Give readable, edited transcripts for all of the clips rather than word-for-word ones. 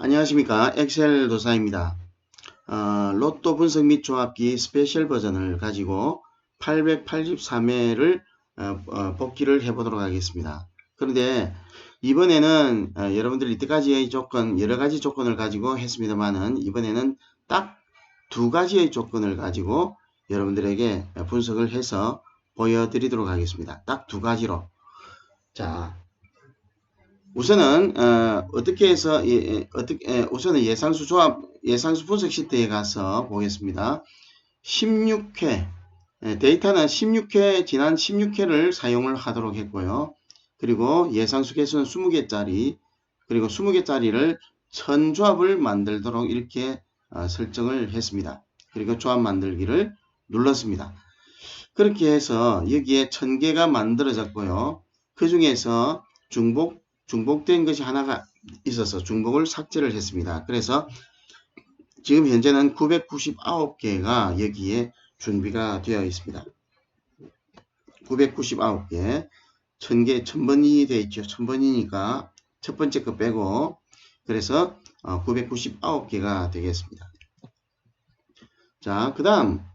안녕하십니까. 엑셀 도사입니다. 로또 분석 및 조합기 스페셜 버전을 가지고 883회를 복기를 해보도록 하겠습니다. 그런데 이번에는 여러분들 이때까지의 조건, 여러 가지 조건을 가지고 했습니다만은 이번에는 딱 두 가지의 조건을 가지고 여러분들에게 분석을 해서 보여드리도록 하겠습니다. 딱 두 가지로. 자, 우선은 어떻게 해서 우선은 예상수 조합 예상수 분석 시트에 가서 보겠습니다. 16회 데이터는 16회 지난 16회를 사용을 하도록 했고요. 그리고 예상수 개수는 20개짜리 그리고 20개짜리를 1000조합을 만들도록 이렇게 설정을 했습니다. 그리고 조합 만들기를 눌렀습니다. 그렇게 해서 여기에 1000개가 만들어졌고요. 그 중에서 중복된 것이 하나가 있어서 중복을 삭제를 했습니다. 그래서 지금 현재는 999개가 여기에 준비가 되어 있습니다. 999개 1000개 1000번이 되어 있죠. 1000번이니까 첫 번째 거 빼고 그래서 999개가 되겠습니다. 자, 그 다음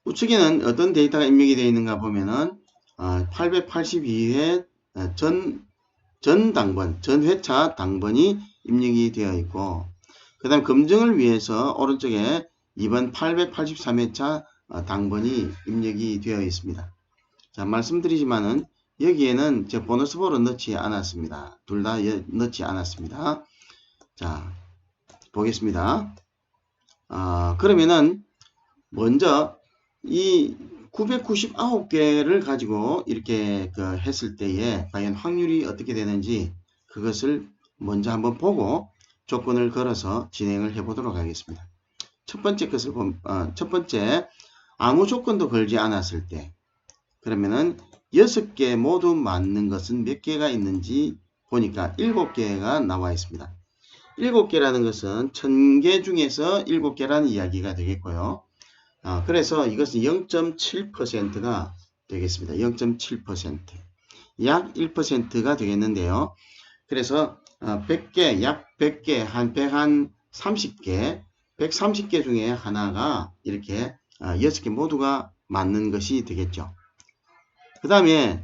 우측에는 어떤 데이터가 입력이 되어 있는가 보면은 882회 전 당번, 전 회차 당번이 입력이 되어 있고, 그 다음 검증을 위해서 오른쪽에 이번 883회차 당번이 입력이 되어 있습니다. 자, 말씀드리지만은 여기에는 제 보너스볼은 넣지 않았습니다. 둘 다 넣지 않았습니다. 자, 보겠습니다. 그러면은 먼저 이 999개를 가지고 이렇게 했을 때에 과연 확률이 어떻게 되는지 그것을 먼저 한번 보고 조건을 걸어서 진행을 해 보도록 하겠습니다. 첫 번째 것을 첫 번째 아무 조건도 걸지 않았을 때 그러면은 6개 모두 맞는 것은 몇 개가 있는지 보니까 7개가 나와 있습니다. 7개라는 것은 1000개 중에서 7개라는 이야기가 되겠고요. 그래서 이것은 0.7%가 되겠습니다. 0.7%. 약 1%가 되겠는데요. 그래서 100개, 약 100개, 한 130개, 130개 중에 하나가 이렇게 6개 모두가 맞는 것이 되겠죠. 그 다음에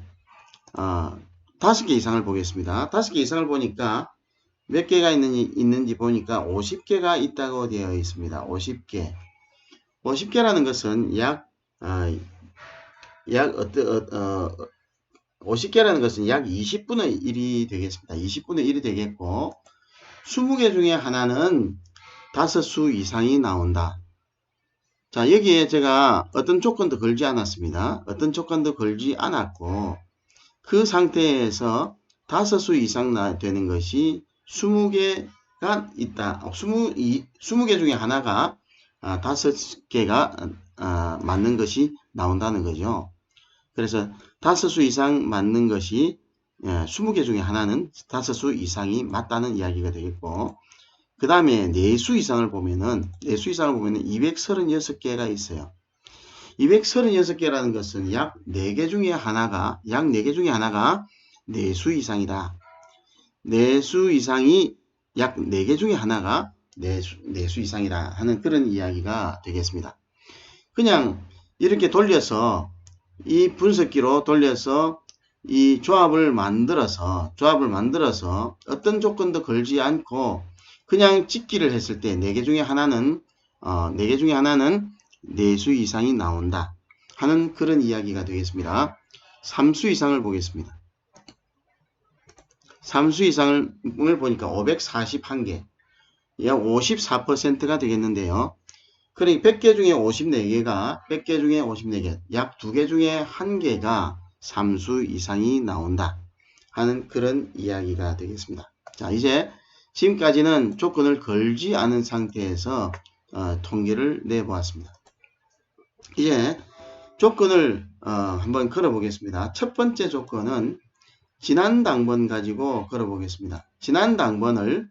5개 이상을 보겠습니다. 5개 이상을 보니까 몇 개가 있는지 보니까 50개가 있다고 되어 있습니다. 50개. 50개라는 것은 약 50개라는 것은 약 20분의 1이 되겠습니다. 20분의 1이 되겠고 20개 중에 하나는 5수 이상이 나온다. 자, 여기에 제가 어떤 조건도 걸지 않았습니다. 어떤 조건도 걸지 않았고 그 상태에서 5수 이상 되는 것이 20개가 있다. 20개 중에 하나가 5개가 맞는 것이 나온다는 거죠. 그래서 5수 이상 맞는 것이 20개 중에 하나는 5수 이상이 맞다는 이야기가 되겠고 그 다음에 4수 이상을 보면은 236개가 있어요. 236개라는 것은 약 4개 중에 하나가 4수 이상이다. 4수 이상이 약 4개 중에 하나가 4수 이상이다 하는 그런 이야기가 되겠습니다. 그냥 이렇게 돌려서 이 분석기로 돌려서 이 조합을 만들어서 어떤 조건도 걸지 않고 그냥 찍기를 했을 때 4개 중에 하나는 4수 이상이 나온다 하는 그런 이야기가 되겠습니다. 3수 이상을 보겠습니다. 3수 이상을 보니까 541개 약 54%가 되겠는데요. 그러니까 100개 중에 54개가 약 2개 중에 1개가 3수 이상이 나온다 하는 그런 이야기가 되겠습니다. 자, 이제 지금까지는 조건을 걸지 않은 상태에서 통계를 내보았습니다. 이제 조건을 한번 걸어 보겠습니다. 첫 번째 조건은 지난 당번 가지고 걸어 보겠습니다. 지난 당번을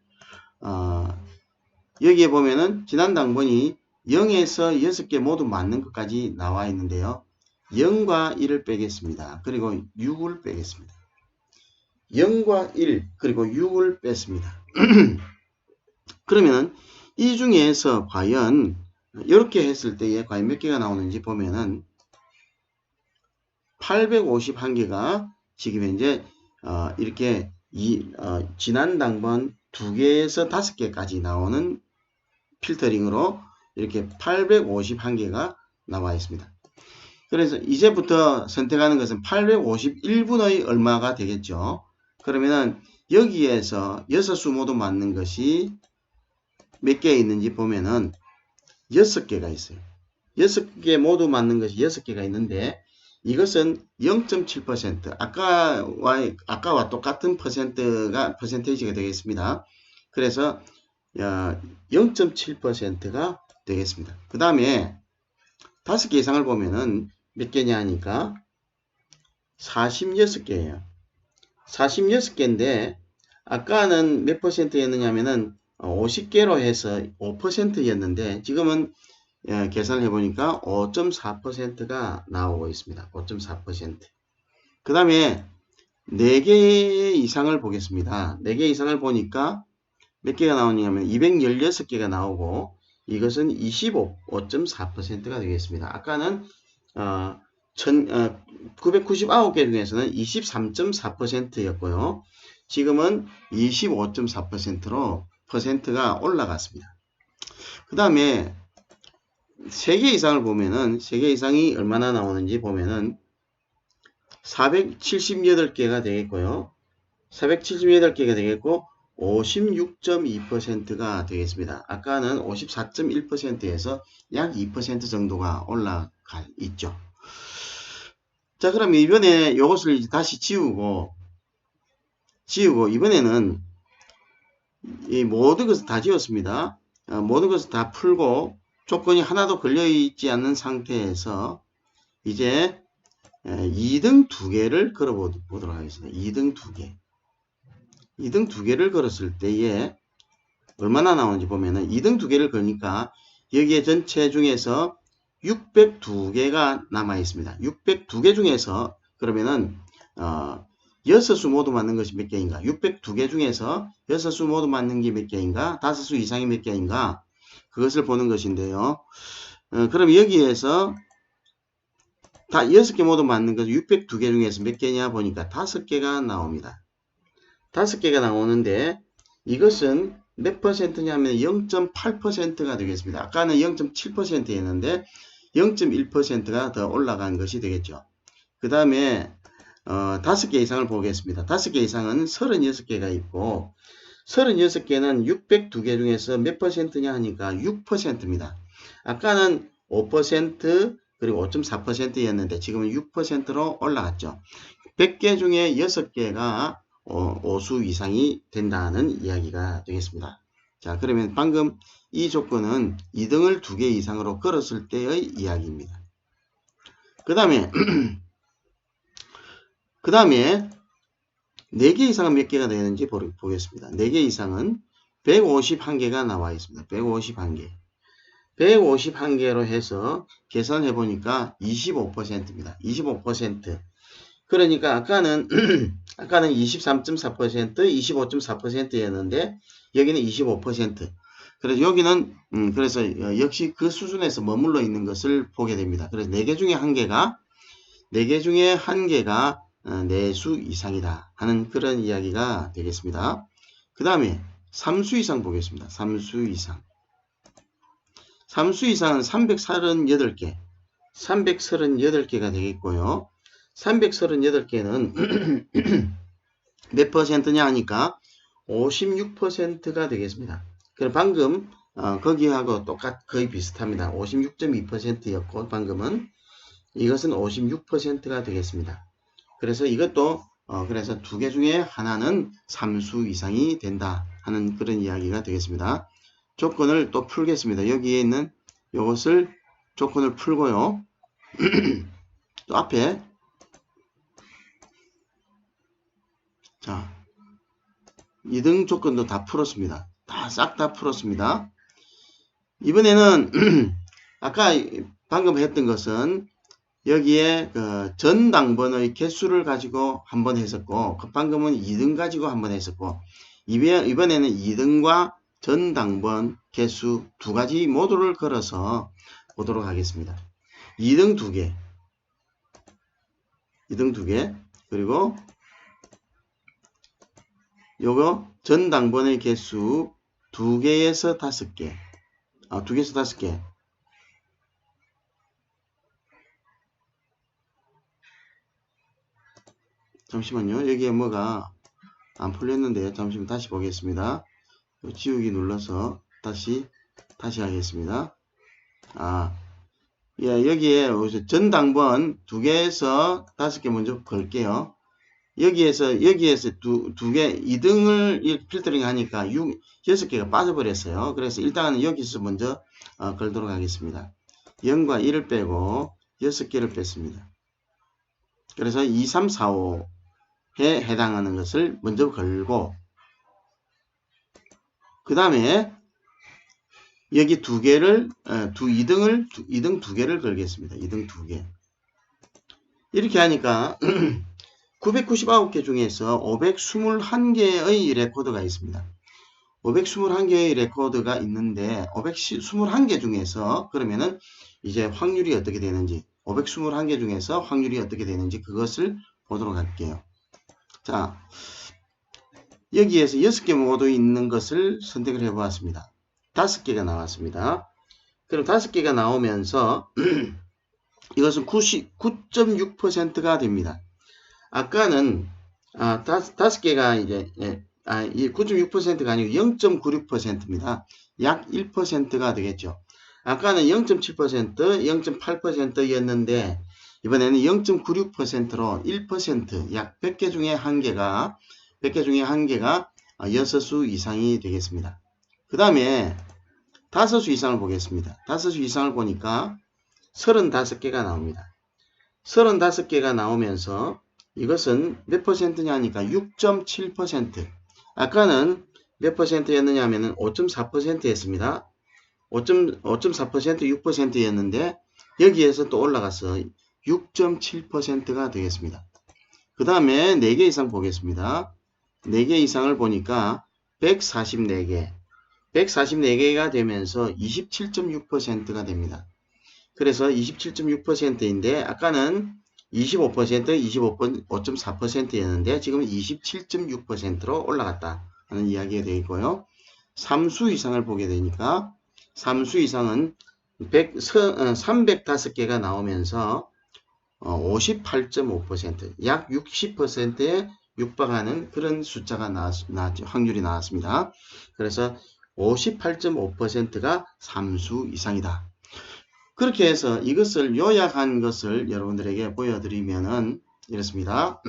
여기에 보면은 지난 당번이 0에서 6개 모두 맞는 것까지 나와 있는데요. 0과 1을 빼겠습니다. 그리고 6을 빼겠습니다. 0과 1 그리고 6을 뺐습니다. 그러면 이 중에서 과연 이렇게 했을 때에 과연 몇 개가 나오는지 보면은 851개가 지금 현재 이렇게 지난 당번 2개에서 5개까지 나오는 필터링으로 이렇게 851개가 나와 있습니다. 그래서 이제부터 선택하는 것은 851분의 얼마가 되겠죠. 그러면은 여기에서 6수 모두 맞는 것이 몇 개 있는지 보면은 6개가 있어요. 6개 모두 맞는 것이 6개가 있는데 이것은 0.7% 아까와 똑같은 퍼센테이지가 되겠습니다. 그래서 0.7%가 되겠습니다. 그 다음에 5개 이상을 보면은 몇 개냐 하니까 46개예요. 46개인데 아까는 몇 퍼센트였느냐 하면은 50개로 해서 5%였는데 지금은 계산을 해보니까 5.4%가 나오고 있습니다. 5.4%. 그 다음에 4개 이상을 보겠습니다. 4개 이상을 보니까 몇 개가 나오냐면 216개가 나오고 이것은 25.4%가 되겠습니다. 아까는 999개 중에서는 23.4%였고요. 지금은 25.4%로 퍼센트가 올라갔습니다. 그 다음에 3개 이상을 보면은 3개 이상이 얼마나 나오는지 보면은 478개가 되겠고요. 478개가 되겠고 56.2%가 되겠습니다. 아까는 54.1%에서 약 2% 정도가 올라가 있죠. 자, 그럼 이번에 이것을 이제 다시 지우고 이번에는 이 모든 것을 다 지웠습니다. 모든 것을 다 풀고 조건이 하나도 걸려있지 않는 상태에서 이제 2등 2개를 걸어보도록 하겠습니다. 2등 2개. 2등 2개를 걸었을 때에 얼마나 나오는지 보면은 2등 2개를 거니까 여기에 전체 중에서 602개가 남아 있습니다. 602개 중에서 그러면은 6수 모두 맞는 것이 몇 개인가? 602개 중에서 6수 모두 맞는 게 몇 개인가? 5수 이상이 몇 개인가? 그것을 보는 것인데요. 그럼 여기에서 다 6개 모두 맞는 것 602개 중에서 몇 개냐 보니까 5개가 나옵니다. 5개가 나오는데 이것은 몇 퍼센트냐면 0.8%가 되겠습니다. 아까는 0.7%였는데 0.1%가 더 올라간 것이 되겠죠. 그 다음에 5개 이상을 보겠습니다. 5개 이상은 36개가 있고 36개는 602개 중에서 몇 퍼센트냐 하니까 6%입니다. 아까는 5% 그리고 5.4%였는데 지금은 6%로 올라갔죠. 100개 중에 6개가 5수 이상이 된다는 이야기가 되겠습니다. 자, 그러면 방금 이 조건은 2등을 2개 이상으로 걸었을 때의 이야기입니다. 그 다음에 4개 이상은 몇 개가 되는지 보겠습니다. 4개 이상은 151개가 나와 있습니다. 151개. 151개로 해서 계산해 보니까 25%입니다. 25%. 그러니까 아까는 23.4%, 25.4%였는데 여기는 25%. 그래서 여기는 그래서 역시 그 수준에서 머물러 있는 것을 보게 됩니다. 그래서 4개 중에 1개가 4수 이상이다 하는 그런 이야기가 되겠습니다. 그 다음에 3수 이상 보겠습니다. 3수 이상. 3수 이상은 338개. 338개가 되겠고요. 338개는 몇 퍼센트냐 하니까 56%가 되겠습니다. 그럼 방금 거기하고 거의 비슷합니다. 56.2%였고 방금은 이것은 56%가 되겠습니다. 그래서 이것도 그래서 2개 중에 하나는 3수 이상이 된다 하는 그런 이야기가 되겠습니다. 조건을 또 풀겠습니다. 여기에 있는 이것을 조건을 풀고요. 또 앞에 자 2등 조건도 다 풀었습니다. 싹 다 풀었습니다. 이번에는 아까 방금 했던 것은 여기에 그 전 당번의 개수를 가지고 한번 했었고, 급한금은 2등 가지고 한번 했었고, 이번에는 2등과 전 당번 개수 두 가지 모두를 걸어서 보도록 하겠습니다. 2등 2개, 2등 2개, 그리고 요거 전 당번의 개수 2개에서 5개, 2개에서 5개. 잠시만요. 여기에 뭐가 안 풀렸는데, 잠시만 다시 보겠습니다. 지우기 눌러서 다시 하겠습니다. 예, 여기에 전 당번 2개에서 5개 먼저 걸게요. 여기에서 두 개, 2등을 필터링 하니까 6개가 빠져버렸어요. 그래서 일단은 여기서 먼저 걸도록 하겠습니다. 0과 1을 빼고 6개를 뺐습니다. 그래서 2, 3, 4, 5에 해당하는 것을 먼저 걸고, 그 다음에 여기 2개를, 2등 2개를 걸겠습니다. 2등 2개. 이렇게 하니까 999개 중에서 521개의 레코드가 있습니다. 521개의 레코드가 있는데 521개 중에서 그러면은 이제 확률이 어떻게 되는지, 521개 중에서 확률이 어떻게 되는지 그것을 보도록 할게요. 자, 여기에서 6개 모두 있는 것을 선택을 해 보았습니다. 5개가 나왔습니다. 그럼 5개가 나오면서 이것은 99.6%가 됩니다. 아까는 5개가 이제 이 9.6%가 아니고 0.96%입니다. 약 1%가 되겠죠. 아까는 0.7%, 0.8%였는데 이번에는 0.96%로 1%, 약 100개 중에 1개가 6수 이상이 되겠습니다. 그 다음에 5수 이상을 보겠습니다. 5수 이상을 보니까 35개가 나옵니다. 35개가 나오면서 이것은 몇 퍼센트냐 하니까 6.7%. 아까는 몇 퍼센트였느냐 하면은 5.4%였습니다. 5.4%, 6%였는데 여기에서 또 올라가서 6.7%가 되겠습니다. 그 다음에 4개 이상 보겠습니다. 4개 이상을 보니까 144개. 144개가 되면서 27.6%가 됩니다. 그래서 27.6%인데 아까는 25%, 25.4%였는데 지금은 27.6%로 올라갔다 하는 이야기가 되겠고요. 3수 이상을 보게 되니까 3수 이상은 305개가 나오면서 58.5%, 약 60%에 육박하는 그런 숫자가 나왔죠. 확률이 나왔습니다. 그래서 58.5%가 3수 이상이다. 그렇게 해서 이것을 요약한 것을 여러분들에게 보여드리면은 이렇습니다.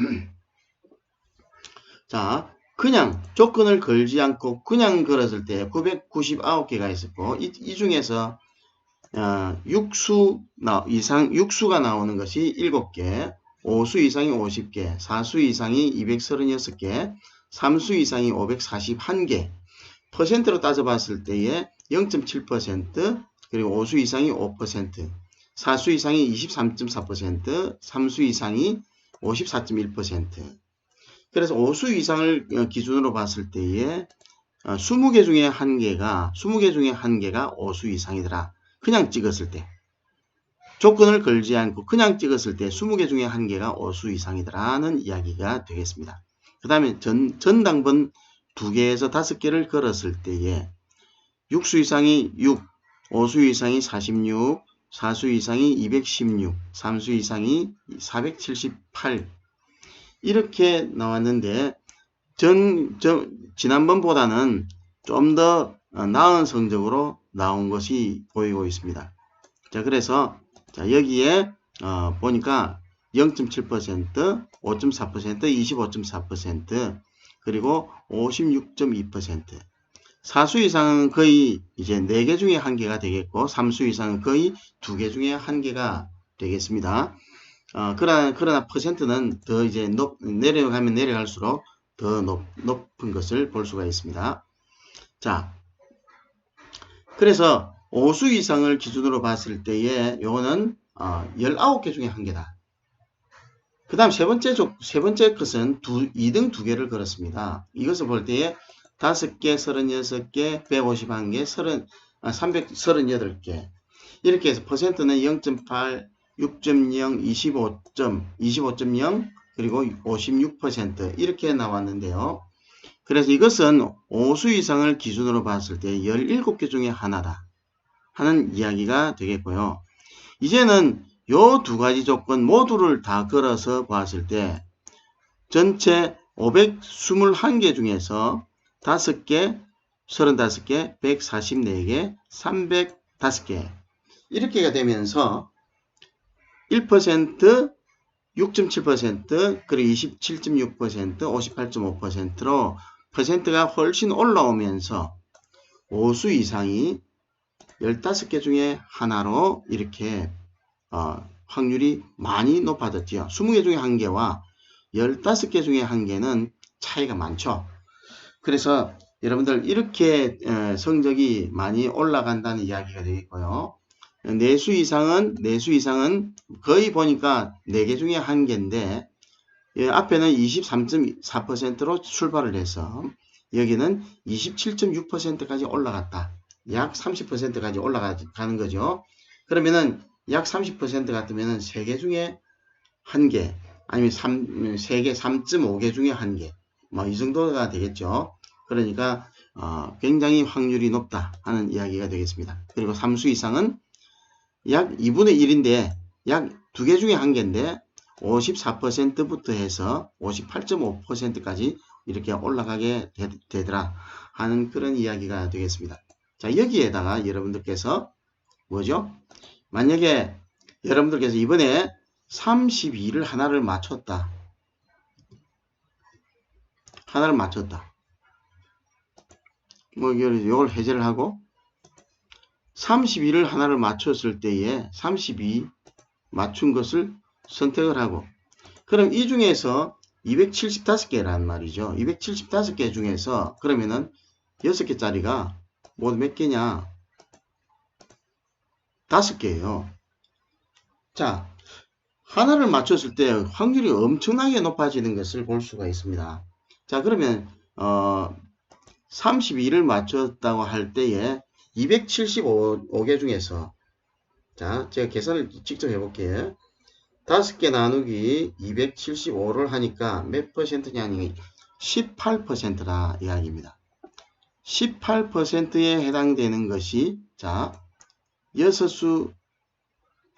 자, 그냥 조건을 걸지 않고 그냥 걸었을 때 999개가 있었고 이 중에서 육수가 나오는 것이 7개, 5수 이상이 50개, 4수 이상이 236개, 3수 이상이 541개, 퍼센트로 따져봤을 때에 0.7%, 그리고 5수 이상이 5%, 4수 이상이 23.4%, 3수 이상이 54.1%. 그래서 5수 이상을 기준으로 봤을 때에 20개 중에 1개가 5수 이상이더라. 그냥 찍었을 때. 조건을 걸지 않고 그냥 찍었을 때 20개 중에 1개가 5수 이상이더라는 이야기가 되겠습니다. 그 다음에 전당번 2개에서 5개를 걸었을 때에 6수 이상이 6, 5수 이상이 46, 4수 이상이 216, 3수 이상이 478 이렇게 나왔는데 지난번보다는 좀 더 나은 성적으로 나온 것이 보이고 있습니다. 자, 그래서 여기에 보니까 0.7%, 5.4%, 25.4%, 그리고 56.2%. 4수 이상은 거의 이제 4개 중에 1개가 되겠고 3수 이상은 거의 2개 중에 1개가 되겠습니다. 그러나 퍼센트는 더 이제 내려가면 내려갈수록 더 높은 것을 볼 수가 있습니다. 자, 그래서 5수 이상을 기준으로 봤을 때에 요거는 19개 중에 한 개다. 그 다음 세 번째 것은 2등 2개를 걸었습니다. 이것을 볼 때에 5개, 36개, 151개, 338개. 이렇게 해서 퍼센트는 0.8, 6.0, 25.0, 그리고 56% 이렇게 나왔는데요. 그래서 이것은 5수 이상을 기준으로 봤을 때 17개 중에 하나다 하는 이야기가 되겠고요. 이제는 요 두 가지 조건 모두를 다 걸어서 봤을 때 전체 521개 중에서 5개, 35개, 144개, 305개 이렇게가 되면서 1%, 6.7%, 그리고 27.6%, 58.5%로 퍼센트가 훨씬 올라오면서 5수 이상이 15개 중에 하나로 이렇게 확률이 많이 높아졌지요. 20개 중에 한 개와 15개 중에 한 개는 차이가 많죠. 그래서 여러분들 이렇게 성적이 많이 올라간다는 이야기가 되겠고요. 내수 이상은 거의 보니까 4개 중에 한 개인데 앞에는 23.4%로 출발을 해서 여기는 27.6%까지 올라갔다. 약 30%까지 올라가는 거죠. 그러면은 약 30% 같으면은 3개 중에 1개, 아니면 3개, 3.5개 중에 1개, 뭐 이 정도가 되겠죠. 그러니까 굉장히 확률이 높다 하는 이야기가 되겠습니다. 그리고 3수 이상은 약 2분의 1인데 약 2개 중에 1개인데 54%부터 해서 58.5%까지 이렇게 올라가게 되더라 하는 그런 이야기가 되겠습니다. 자, 여기에다가 여러분들께서 뭐죠? 만약에 여러분들께서 이번에 32를 하나를 맞췄다. 뭐 이걸 해제를 하고 32를 하나를 맞췄을 때에 32 맞춘 것을 선택을 하고, 그럼 이 중에서 275개란 말이죠. 275개 중에서 그러면은 6개짜리가 모두 몇 개냐? 5개예요. 자, 하나를 맞췄을 때 확률이 엄청나게 높아지는 것을 볼 수가 있습니다. 자, 그러면 32를 맞췄다고 할 때에 275개 중에서, 자, 제가 계산을 직접 해볼게요. 5개 나누기 275를 하니까 몇 퍼센트냐니 18%라 이야기입니다. 18%에 해당되는 것이, 자, 6수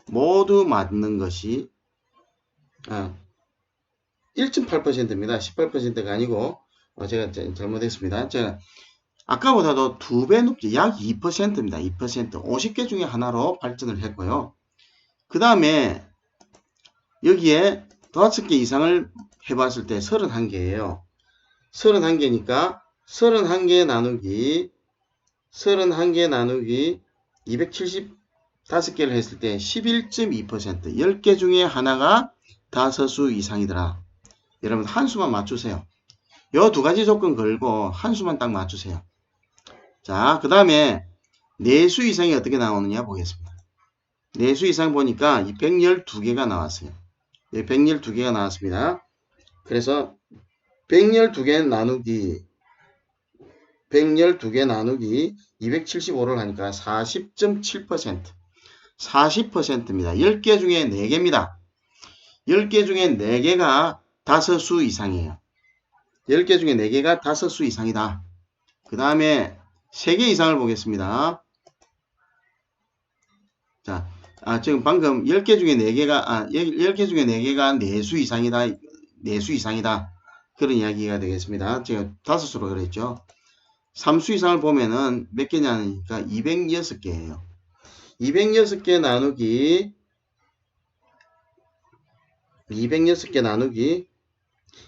모두 맞는 것이 1.8%입니다. 18%가 아니고 제가 잘못했습니다. 제가 아까보다도 2배 높죠. 약 2%입니다. 2%. 50개 중에 하나로 발전을 했고요. 그 다음에 여기에 5개 이상을 해봤을 때 31개예요. 31개니까 31개 나누기 275개를 했을 때 11.2%, 10개 중에 하나가 5수 이상이더라. 여러분 한 수만 맞추세요. 요 두 가지 조건 걸고 한 수만 딱 맞추세요. 자, 그 다음에 4수 이상이 어떻게 나오느냐 보겠습니다. 4수 이상 보니까 112개가 나왔어요. 112개가 나왔습니다. 그래서 112개 나누기 275를 하니까 40.7%, 40%입니다. 10개 중에 4개입니다. 10개 중에 4개가 5수 이상이에요. 10개 중에 4개가 5수 이상이다. 그 다음에 3개 이상을 보겠습니다. 자, 지금 방금 10개 중에 4개가, 10개 중에 4개가 4수 이상이다. 4수 이상이다. 그런 이야기가 되겠습니다. 제가 5수로 그랬죠. 3수 이상을 보면은 몇 개냐니까 206개예요. 206개 나누기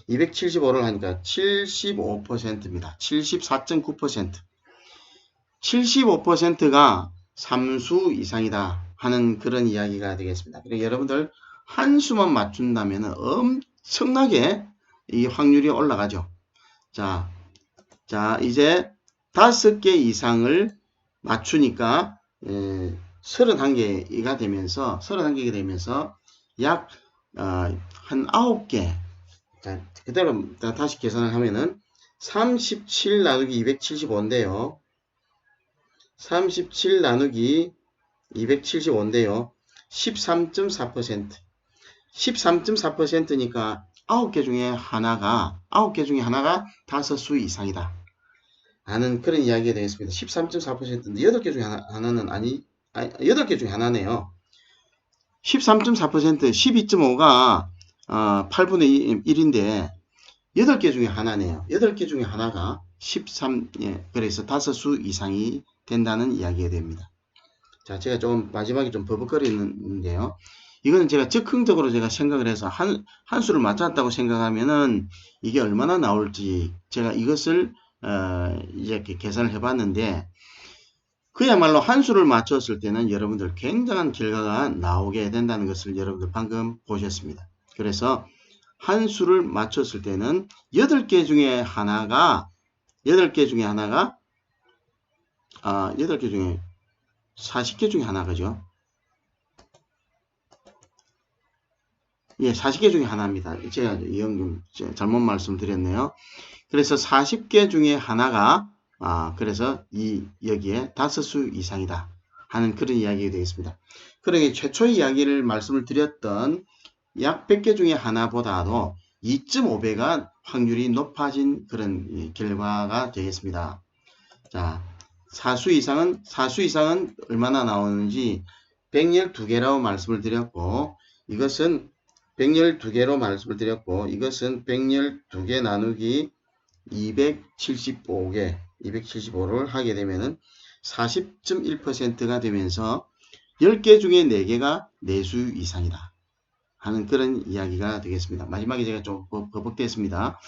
275를 하니까 75%입니다. 74.9%. 75%가 3수 이상이다 하는 그런 이야기가 되겠습니다. 그리고 여러분들 한 수만 맞춘다면 엄청나게 이 확률이 올라가죠. 자, 이제 5개 이상을 맞추니까 31개가 되면서 약 한 9개. 자, 그대로 다시 계산을 하면은 37 나누기 275인데요. 37 나누기 275인데요. 13.4%. 13.4%니까 9개 중에 하나가 다섯수 이상이다 하는 그런 이야기가 되겠습니다. 13.4%인데 8개 중에 하나는 8개 중에 하나네요. 13.4% 12.5가 8분의 1인데 8개 중에 하나네요. 8개 중에 하나가 13, 그래서 다섯수 이상이 된다는 이야기가 됩니다. 자, 제가 좀 마지막에 좀 버벅거리는데요. 이거는 제가 즉흥적으로 제가 생각을 해서 한 수를 맞췄다고 생각하면은 이게 얼마나 나올지 제가 이것을 이제 계산을 해봤는데 그야말로 한 수를 맞췄을 때는 여러분들 굉장한 결과가 나오게 된다는 것을 여러분들 방금 보셨습니다. 그래서 한 수를 맞췄을 때는 8개 중에 하나가 40개 중에 하나, 그죠? 예, 40개 중에 하나입니다. 제가 잘못 말씀드렸네요. 그래서 40개 중에 하나가, 그래서 여기에 다섯수 이상이다 하는 그런 이야기가 되겠습니다. 그러니 최초 이야기를 말씀을 드렸던 약 100개 중에 하나보다도 2.5배가 확률이 높아진 그런 결과가 되겠습니다. 자, 사수 이상은 얼마나 나오는지 112개라고 말씀을 드렸고, 이것은 112개로 말씀을 드렸고, 이것은 112개 나누기 275를 하게 되면은 40.1%가 되면서 10개 중에 4개가 내수 이상이다 하는 그런 이야기가 되겠습니다. 마지막에 제가 좀 버벅댔습니다.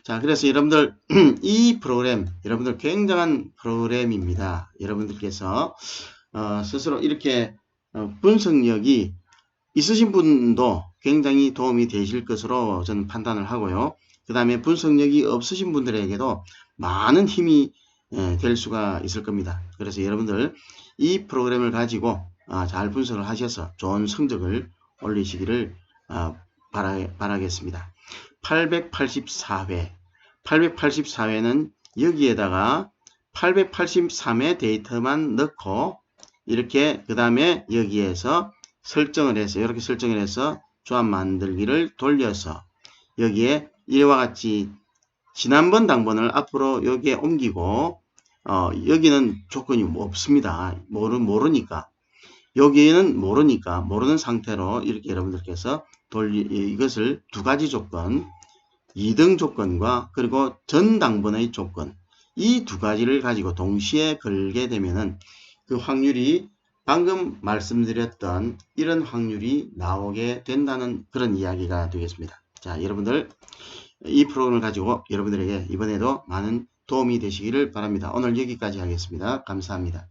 자, 그래서 여러분들 이 프로그램 여러분들 굉장한 프로그램입니다. 여러분들께서 스스로 이렇게 분석력이 있으신 분도 굉장히 도움이 되실 것으로 저는 판단을 하고요. 그 다음에 분석력이 없으신 분들에게도 많은 힘이 될 수가 있을 겁니다. 그래서 여러분들 이 프로그램을 가지고 잘 분석을 하셔서 좋은 성적을 올리시기를 바라겠습니다. 884회는 여기에다가 883회 데이터만 넣고 이렇게 그 다음에 여기에서 이렇게 설정을 해서 조합 만들기를 돌려서 여기에 이와 같이 지난번 당번을 앞으로 여기에 옮기고 여기는 조건이 없습니다. 모르니까 여기에는 모르는 상태로 이렇게 여러분들께서 이것을 두 가지 조건 2등 조건과 그리고 전 당번의 조건 이 두 가지를 가지고 동시에 걸게 되면은 그 확률이 방금 말씀드렸던 이런 확률이 나오게 된다는 그런 이야기가 되겠습니다. 자, 여러분들 이 프로그램을 가지고 여러분들에게 이번에도 많은 도움이 되시기를 바랍니다. 오늘 여기까지 하겠습니다. 감사합니다.